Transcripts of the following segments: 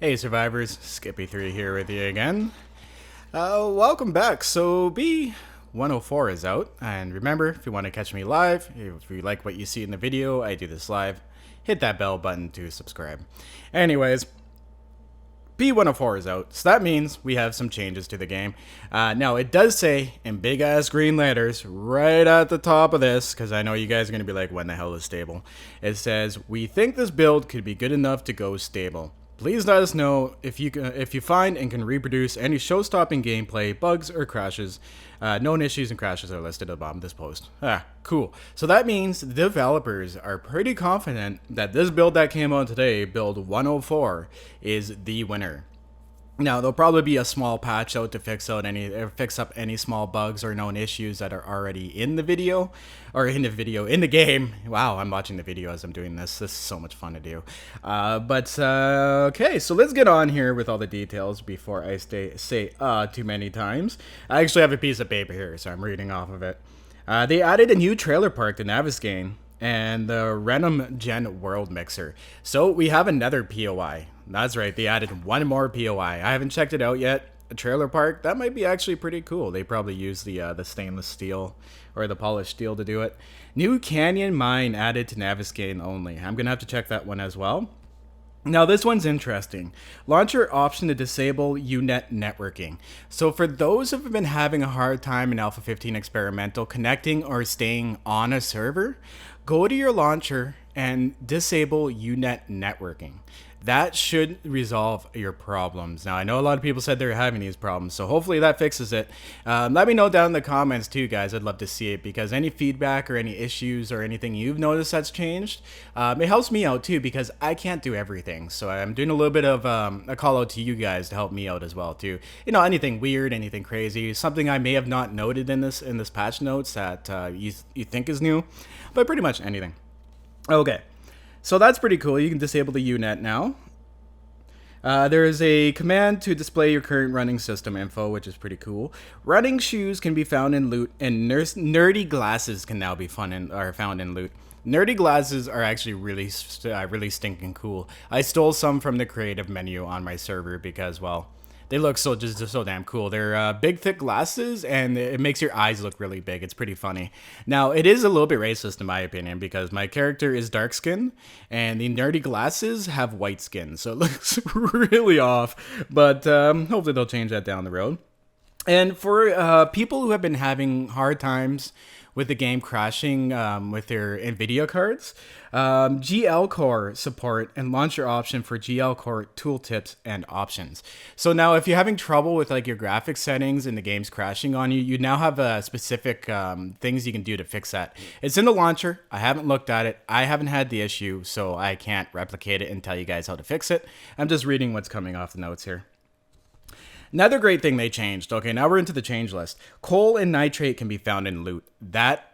Hey survivors, Skippy3 here with you again. Welcome back. So B104 is out, and remember, if you want to catch me live, if you like what you see in the video, I do this live, hit that bell button to subscribe. Anyways, B104 is out, so that means we have some changes to the game. Now, it does say in big ass green letters right at the top of this, because I know you guys are going to be like, when the hell is stable? It says, we think this build could be good enough to go stable. Please let us know if you find and can reproduce any show-stopping gameplay, bugs, or crashes. Known issues and crashes are listed at the bottom of this post. Cool. So that means the developers are pretty confident that this build that came out today, build 104, is the winner. Now, there'll probably be a small patch out to fix up any small bugs or known issues that are already in the video, or in the game. Wow, I'm watching the video as I'm doing this. This is so much fun to do. Okay, so let's get on here with all the details before I say too many times. I actually have a piece of paper here, so I'm reading off of it. They added a new trailer park to Navisgain and the Random Gen World Mixer. So we have another POI. That's right, they added one more POI. I haven't checked it out yet. A trailer park, that might be actually pretty cool. They probably use the stainless steel or the polished steel to do it. New Canyon Mine added to Navisgain only. I'm gonna have to check that one as well. Now this one's interesting. Launcher option to disable UNet networking. So for those who have been having a hard time in Alpha 15 Experimental connecting or staying on a server, go to your launcher and disable UNet networking. That should resolve your problems. Now, I know a lot of people said they're having these problems, so hopefully that fixes it. Let me know down in the comments too, guys. I'd love to see it, because any feedback or any issues or anything you've noticed that's changed, it helps me out too, because I can't do everything. So I'm doing a little bit of a call out to you guys to help me out as well too. You know, anything weird, anything crazy, something I may have not noted in this patch notes that you think is new, but pretty much anything. Okay. So that's pretty cool. You can disable the UNet now. There is a command to display your current running system info, which is pretty cool. Running shoes can be found in loot, and nerdy glasses can now be found in loot. Nerdy glasses are actually really stinking cool. I stole some from the creative menu on my server because, well, they look so damn cool. They're big, thick glasses, and it makes your eyes look really big. It's pretty funny. Now, it is a little bit racist in my opinion, because my character is dark skin, and the nerdy glasses have white skin, so it looks really off. But hopefully they'll change that down the road. And for people who have been having hard times with the game crashing with their NVIDIA cards, GL Core support and launcher option for GL Core tooltips and options. So now if you're having trouble with like your graphics settings and the game's crashing on you, you now have specific things you can do to fix that. It's in the launcher. I haven't looked at it. I haven't had the issue, so I can't replicate it and tell you guys how to fix it. I'm just reading what's coming off the notes here. Another great thing they changed. Okay, now we're into the change list. Coal and nitrate can be found in loot. That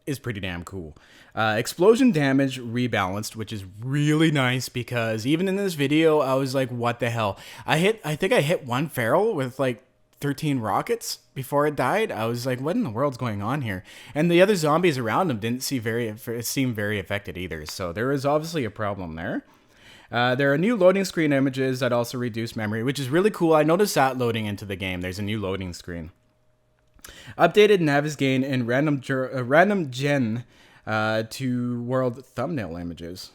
is pretty damn cool. Explosion damage rebalanced, which is really nice, because even in this video, I was like, what the hell? I think I hit one feral with like 13 rockets before it died. I was like, what in the world's going on here? And the other zombies around him didn't seem very affected either. So there was obviously a problem there. There are new loading screen images that also reduce memory, which is really cool. I noticed that loading into the game. There's a new loading screen. Updated Navisgain and random gen to world thumbnail images.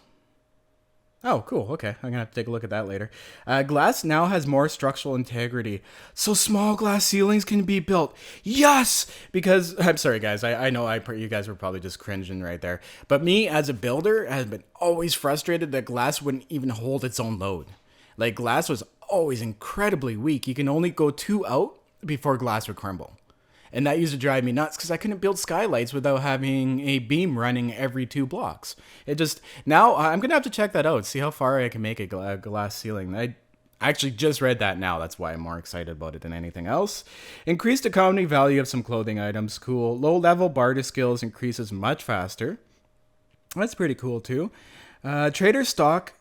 Oh, cool. Okay, I'm going to have to take a look at that later. Glass now has more structural integrity, so small glass ceilings can be built. Yes! Because, I'm sorry, guys. I know you guys were probably just cringing right there. But me, as a builder, has been always frustrated that glass wouldn't even hold its own load. Like, glass was always incredibly weak. You can only go 2 out before glass would crumble. And that used to drive me nuts, because I couldn't build skylights without having a beam running every 2 blocks. Now I'm going to have to check that out, see how far I can make a glass ceiling. I actually just read that now. That's why I'm more excited about it than anything else. Increased economy value of some clothing items. Cool. Low level barter skills increases much faster. That's pretty cool too. Trader stock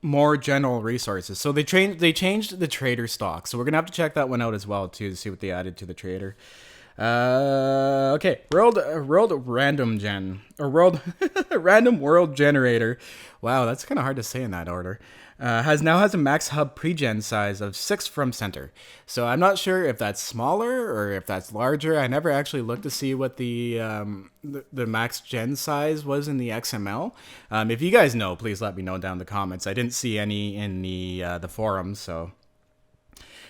more general resources. So they changed the trader stock. So we're going to have to check that one out as well too, to see what they added to the trader. Okay, world random gen, or world random world generator. Wow, that's kind of hard to say in that order. Has a max hub pregen size of 6 from center. So I'm not sure if that's smaller or if that's larger. I never actually looked to see what the max gen size was in the XML. If you guys know, please let me know down in the comments. I didn't see any in the forums, so.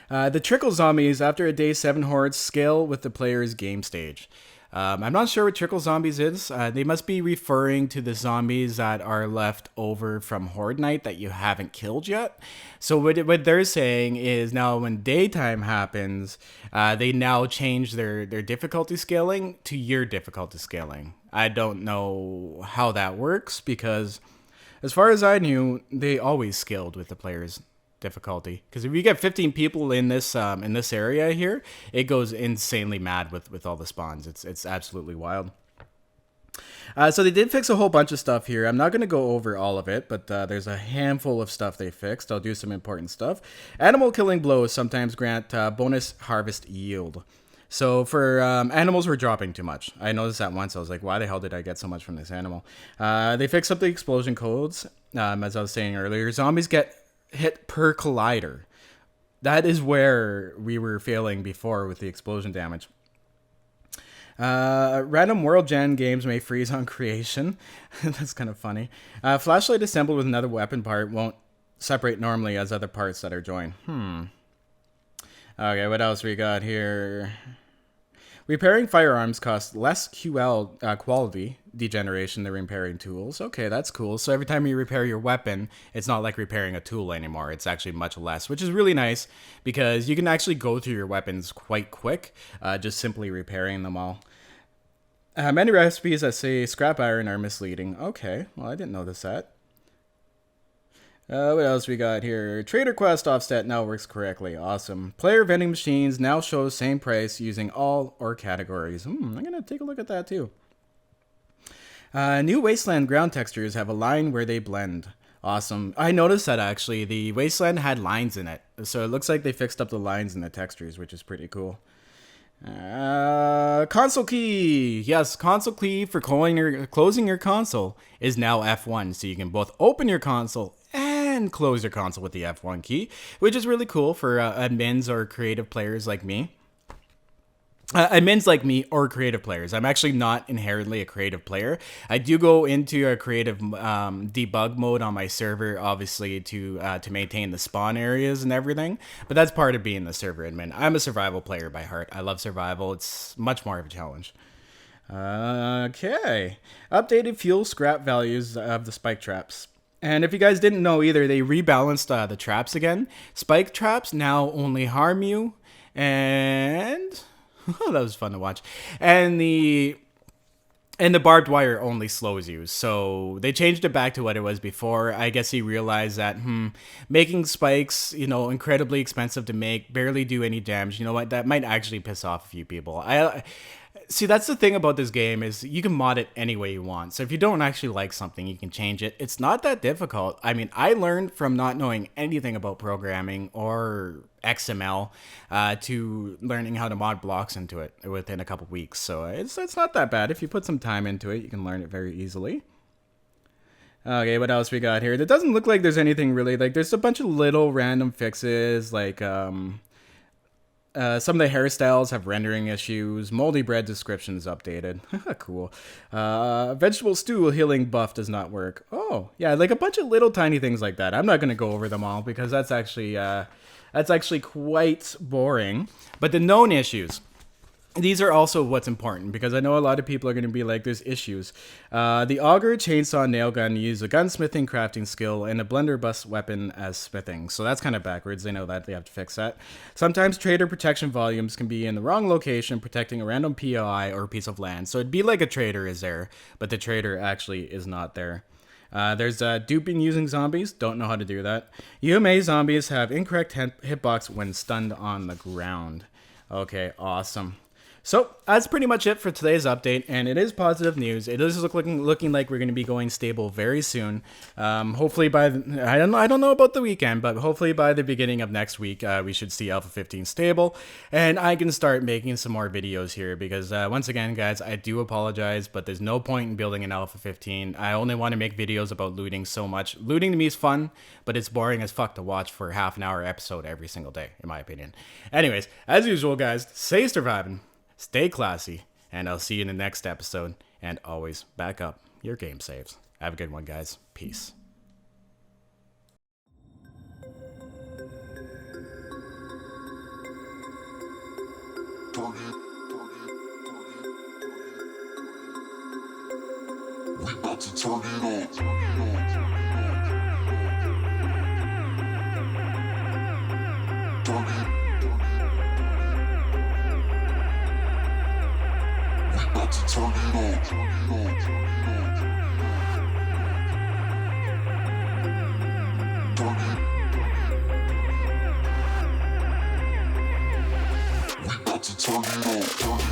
The trickle zombies after a day 7 hordes scale with the player's game stage. I'm not sure what trickle zombies is. They must be referring to the zombies that are left over from Horde Night that you haven't killed yet. So what they're saying is now when daytime happens, they now change their difficulty scaling to your difficulty scaling. I don't know how that works because as far as I knew, they always scaled with the player's difficulty, because if you get 15 people in this area here, it goes insanely mad with all the spawns. It's absolutely wild. So they did fix a whole bunch of stuff here. I'm not going to go over all of it, but there's a handful of stuff they fixed. I'll do some important stuff. Animal killing blows sometimes grant bonus harvest yield. So for animals were dropping too much. I noticed that once. I was like, why the hell did I get so much from this animal? They fixed up the explosion codes. As I was saying earlier, zombies get hit per collider. That is where we were failing before with the explosion damage. Random world gen games may freeze on creation. That's kind of funny. Flashlight assembled with another weapon part won't separate normally as other parts that are joined. Okay, what else we got here? Repairing firearms costs less QL quality degeneration than repairing tools. Okay, that's cool. So every time you repair your weapon, it's not like repairing a tool anymore. It's actually much less, which is really nice because you can actually go through your weapons quite quick, just simply repairing them all. Many recipes that say scrap iron are misleading. Okay, well, I didn't notice that. What else we got here? Trader Quest offset now works correctly. Awesome. Player vending machines now show same price using all or categories. I'm going to take a look at that too. New Wasteland ground textures have a line where they blend. Awesome. I noticed that actually. The Wasteland had lines in it. So it looks like they fixed up the lines in the textures, which is pretty cool. Console key. Yes, console key for closing your console is now F1. So you can both open your console and close your console with the F1 key, which is really cool for admins or creative players like me. Admins like me or creative players. I'm actually not inherently a creative player. I do go into a creative debug mode on my server, obviously to maintain the spawn areas and everything. But that's part of being the server admin. I'm a survival player by heart. I love survival. It's much more of a challenge. Okay. Updated fuel scrap values of the spike traps. And if you guys didn't know either, they rebalanced the traps again. Spike traps now only harm you, and that was fun to watch. And the barbed wire only slows you. So they changed it back to what it was before. I guess he realized that making spikes, incredibly expensive to make, barely do any damage. You know what? That might actually piss off a few people. See, that's the thing about this game is you can mod it any way you want. So if you don't actually like something, you can change it. It's not that difficult. I mean, I learned from not knowing anything about programming or XML to learning how to mod blocks into it within a couple weeks. So it's not that bad. If you put some time into it, you can learn it very easily. Okay, what else we got here? It doesn't look like there's anything really, like there's a bunch of little random fixes, like some of the hairstyles have rendering issues. Moldy bread descriptions updated. Cool. Vegetable stew healing buff does not work. Oh, yeah, like a bunch of little tiny things like that. I'm not going to go over them all because that's actually quite boring. But the known issues. These are also what's important because I know a lot of people are going to be like, there's issues. The auger, chainsaw, nail gun use a gunsmithing crafting skill and a blunderbuss weapon as smithing. So that's kind of backwards. They know that. They have to fix that. Sometimes trader protection volumes can be in the wrong location, protecting a random POI or piece of land. So it'd be like a trader is there, but the trader actually is not there. There's duping using zombies. Don't know how to do that. UMA zombies have incorrect hitbox when stunned on the ground. Okay, awesome. So that's pretty much it for today's update, and it is positive news. It is looking like we're going to be going stable very soon. Hopefully by I don't know about the weekend, but hopefully by the beginning of next week, we should see Alpha 15 stable, and I can start making some more videos here. Because once again, guys, I do apologize, but there's no point in building an Alpha 15. I only want to make videos about looting so much. Looting to me is fun, but it's boring as fuck to watch for a half an hour episode every single day, in my opinion. Anyways, as usual, guys, stay surviving. Stay classy, and I'll see you in the next episode. And always back up your game saves. Have a good one, guys. Peace. We about to turn it on. Turn it on. We about to turn it on.